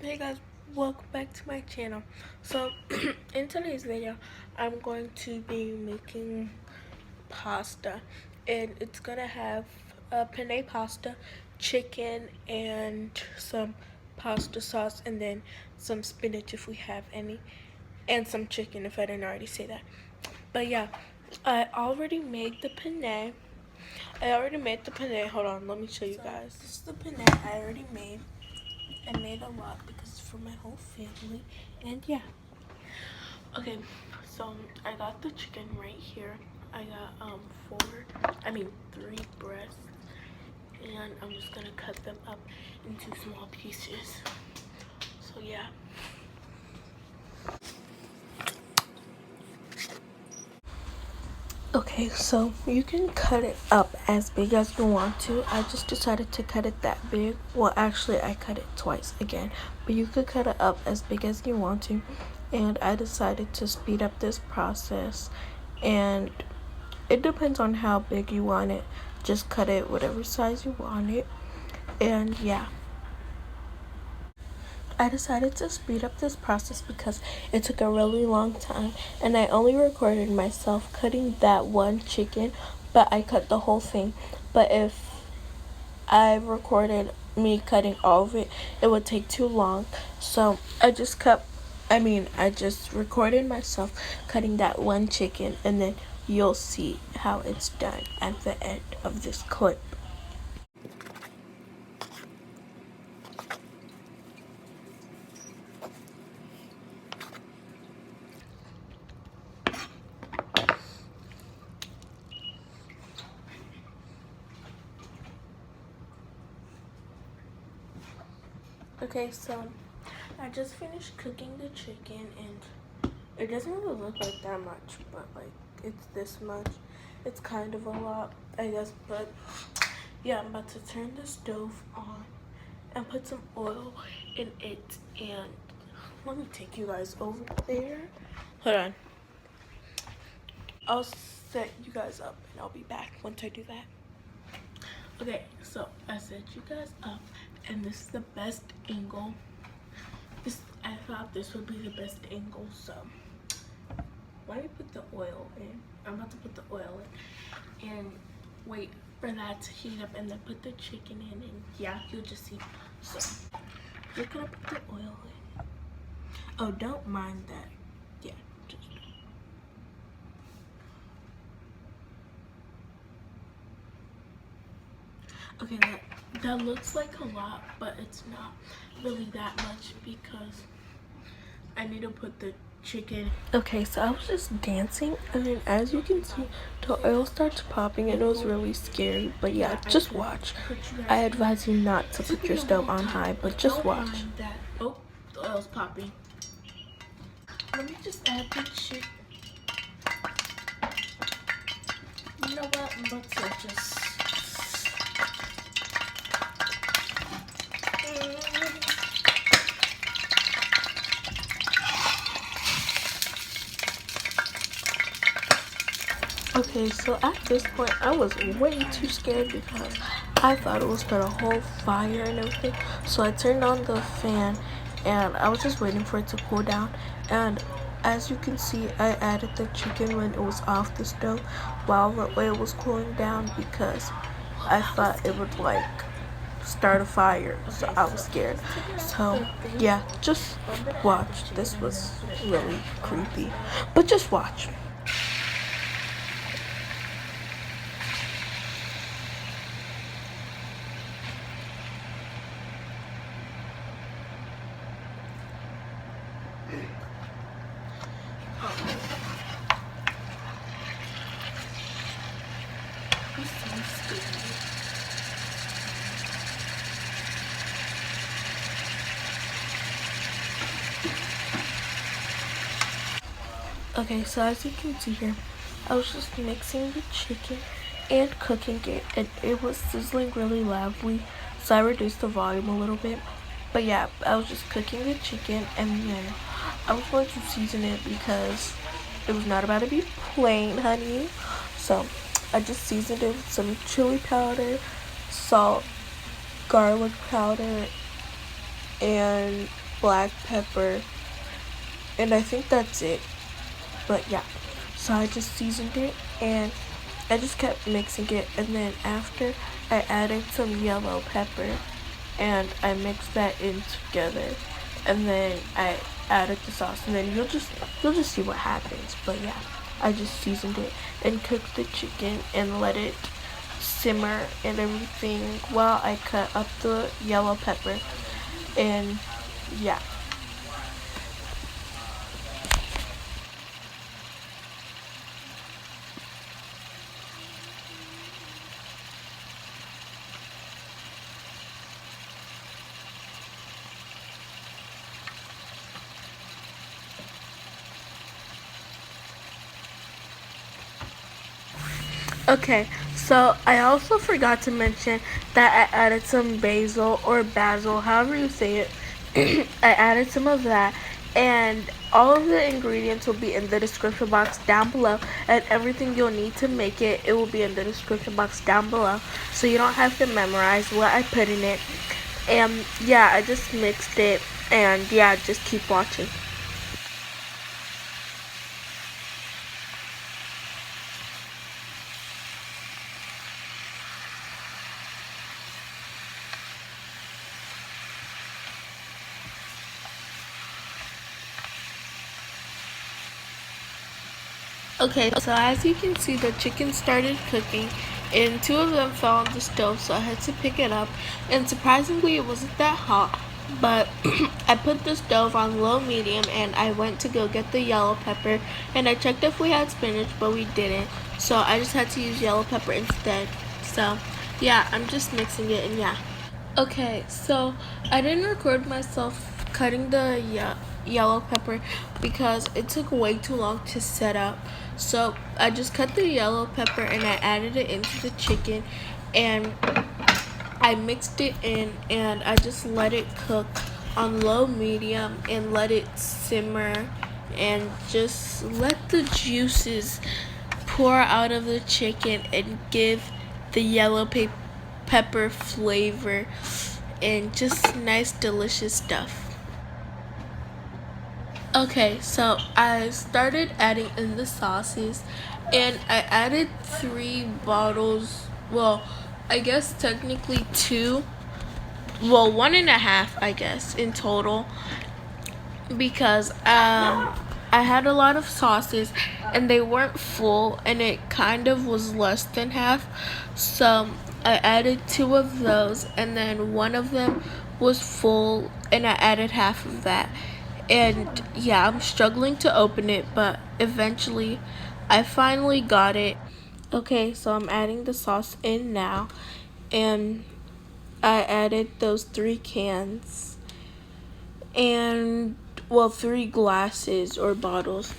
Hey guys, welcome back to my channel. So in today's video I'm going to be making pasta, and it's gonna have penne pasta, chicken, and some pasta sauce, and then some spinach if we have any, and some chicken if I didn't already say that. But yeah, I already made the penne. Hold on, let me show you guys. This is the penne I already made. I made a lot because it's for my whole family, and yeah. Okay, so I got the chicken right here. I got three breasts, and I'm just gonna cut them up into small pieces. So yeah. Okay, so you can cut it up as big as you want to. I just decided to cut it that big. Well, actually, I cut it twice again, but you could cut it up as big as you want to. And I decided to speed up this process, and it depends on how big you want it. Just cut it whatever size you want it, and yeah. I decided to speed up this process because it took a really long time, and I only recorded myself cutting that one chicken, but I cut the whole thing. But if I recorded me cutting all of it, it would take too long. So I just recorded myself cutting that one chicken, and then you'll see how it's done at the end of this clip. Okay, so I just finished cooking the chicken, and it doesn't really look like that much, but like it's this much. It's kind of a lot, I guess, but yeah, I'm about to turn the stove on and put some oil in it, and let me take you guys over there. Hold on. I'll set you guys up and I'll be back once I do that. Okay, so I set you guys up, and this is the best angle. I thought this would be the best angle, so let me put the oil in. I'm about to put the oil in and wait for that to heat up, and then put the chicken in, and yeah, you'll just see. So you're gonna put the oil in. Oh, don't mind that. Yeah, just okay. That looks like a lot, but it's not really that much because I need to put the chicken. Okay, so I was just dancing, and then as you can see, the oil starts popping, and it was really scary. But yeah, just watch. I advise you not to put your stove on high, but just watch. Oh, the oil's popping. Let me just add the chicken. You know what? Let's just. Okay, so at this point, I was way too scared because I thought it was gonna hold fire and everything. So I turned on the fan, and I was just waiting for it to cool down. And as you can see, I added the chicken when it was off the stove while the oil was cooling down because I thought it would like start a fire, so I was scared. So yeah, just watch. This was really creepy, but just watch. Okay, so as you can see here, I was just mixing the chicken and cooking it, and it was sizzling really loudly, so I reduced the volume a little bit. But yeah, I was just cooking the chicken, and then I was going to season it because it was not about to be plain, honey. So I just seasoned it with some chili powder, salt, garlic powder, and black pepper, and I think that's it. But yeah, so I just seasoned it and I just kept mixing it, and then after I added some yellow pepper and I mixed that in together, and then I added the sauce, and then you'll just see what happens. But yeah, I just seasoned it and cooked the chicken and let it simmer and everything while I cut up the yellow pepper. And yeah. Okay, so I also forgot to mention that I added some basil or basil, however you say it. I added some of that, and all of the ingredients will be in the description box down below, and everything you'll need to make it will be in the description box down below, so you don't have to memorize what I put in it. And yeah, I just mixed it, and yeah, just keep watching. Okay, so as you can see, the chicken started cooking and two of them fell on the stove, so I had to pick it up, and surprisingly it wasn't that hot, but I put the stove on low medium and I went to go get the yellow pepper, and I checked if we had spinach, but we didn't, so I just had to use yellow pepper instead. So yeah, I'm just mixing it, and yeah. Okay, so I didn't record myself cutting the yellow pepper because it took way too long to set up. So I just cut the yellow pepper and I added it into the chicken, and I mixed it in, and I just let it cook on low medium and let it simmer and just let the juices pour out of the chicken and give the yellow pepper flavor and just nice delicious stuff. Okay, so I started adding in the sauces, and I added 3 bottles, well, I guess technically 2, well, 1.5 I guess in total, because I had a lot of sauces and they weren't full, and it kind of was less than half, so I added 2 of those, and then one of them was full and I added half of that. And yeah, I'm struggling to open it, but eventually I finally got it. Okay, so I'm adding the sauce in now, and I added those 3 cans, and well, 3 glasses or bottles,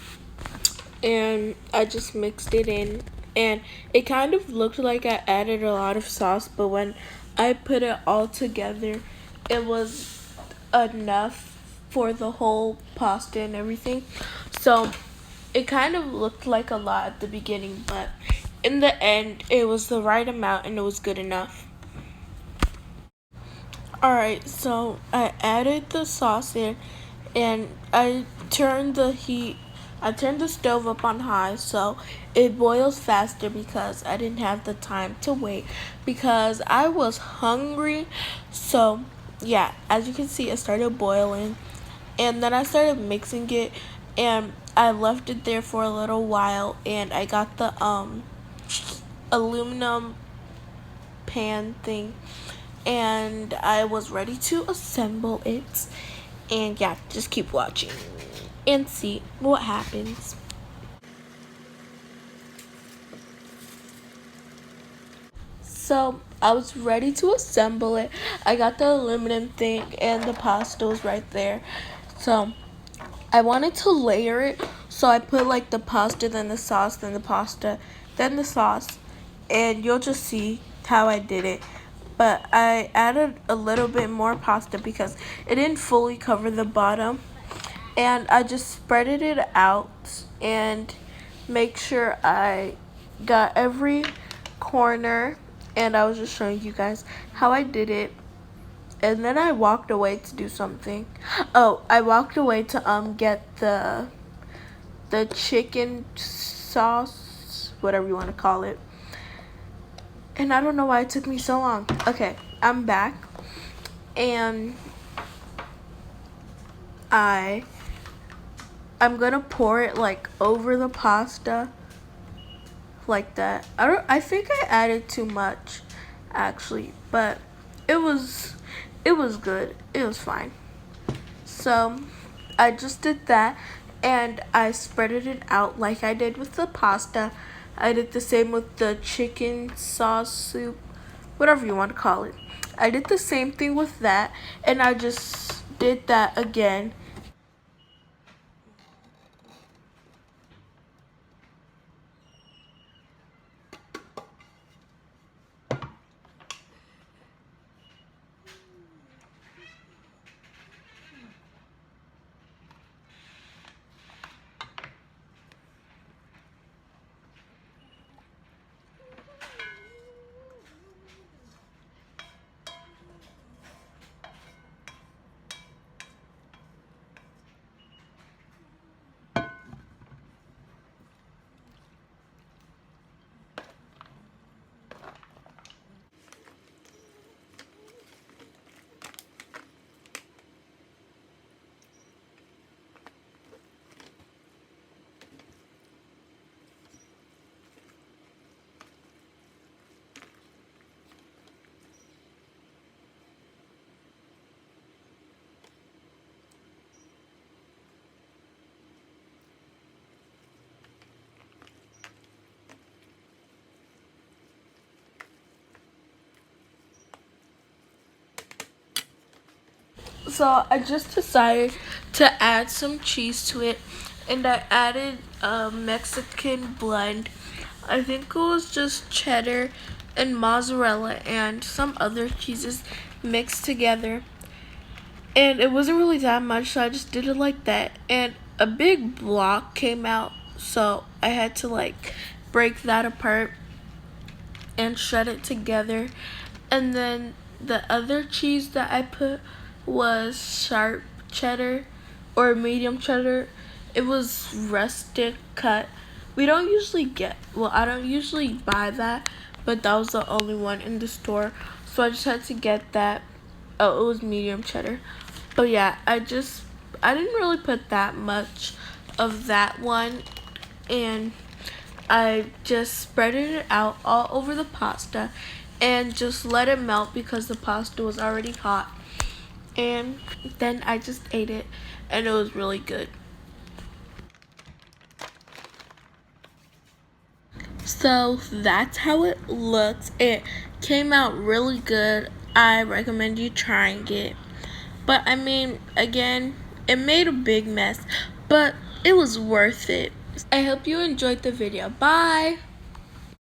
and I just mixed it in, and it kind of looked like I added a lot of sauce, but when I put it all together, it was enough for the whole pasta and everything. So it kind of looked like a lot at the beginning, but in the end it was the right amount and it was good enough. Alright, so I added the sauce in, and I turned the stove up on high so it boils faster because I didn't have the time to wait because I was hungry. So yeah, as you can see, it started boiling, and then I started mixing it, and I left it there for a little while, and I got the aluminum pan thing, and I was ready to assemble it. And yeah, just keep watching and see what happens. So I was ready to assemble it. I got the aluminum thing and the pasta was right there. So I wanted to layer it, so I put like the pasta, then the sauce, then the pasta, then the sauce, and you'll just see how I did it. But I added a little bit more pasta because it didn't fully cover the bottom, and I just spreaded it out and make sure I got every corner, and I was just showing you guys how I did it. and then I walked away to do something. Oh, I walked away to get the chicken sauce, whatever you want to call it. And I don't know why it took me so long. Okay, I'm back, and I'm gonna pour it like over the pasta, like that. I think I added too much, actually, but it was good. It was fine. So I just did that, and I spreaded it out like I did with the pasta. I did the same with the chicken sauce soup, whatever you want to call it. I did the same thing with that, and I just did that again. So I just decided to add some cheese to it, and I added a Mexican blend. I think it was just cheddar and mozzarella and some other cheeses mixed together. And it wasn't really that much, so I just did it like that. And a big block came out, so I had to like break that apart and shred it together. And then the other cheese that I put was sharp cheddar or medium cheddar. It was rustic cut. We don't usually get, well, I don't usually buy that, but that was the only one in the store, so I just had to get that. Oh, it was medium cheddar. But yeah, I didn't really put that much of that one, and I just spreaded it out all over the pasta and just let it melt because the pasta was already hot. And then I just ate it, and it was really good. So that's how it looks. It came out really good. I recommend you trying it. But I mean, again, it made a big mess, but it was worth it. I hope you enjoyed the video. Bye!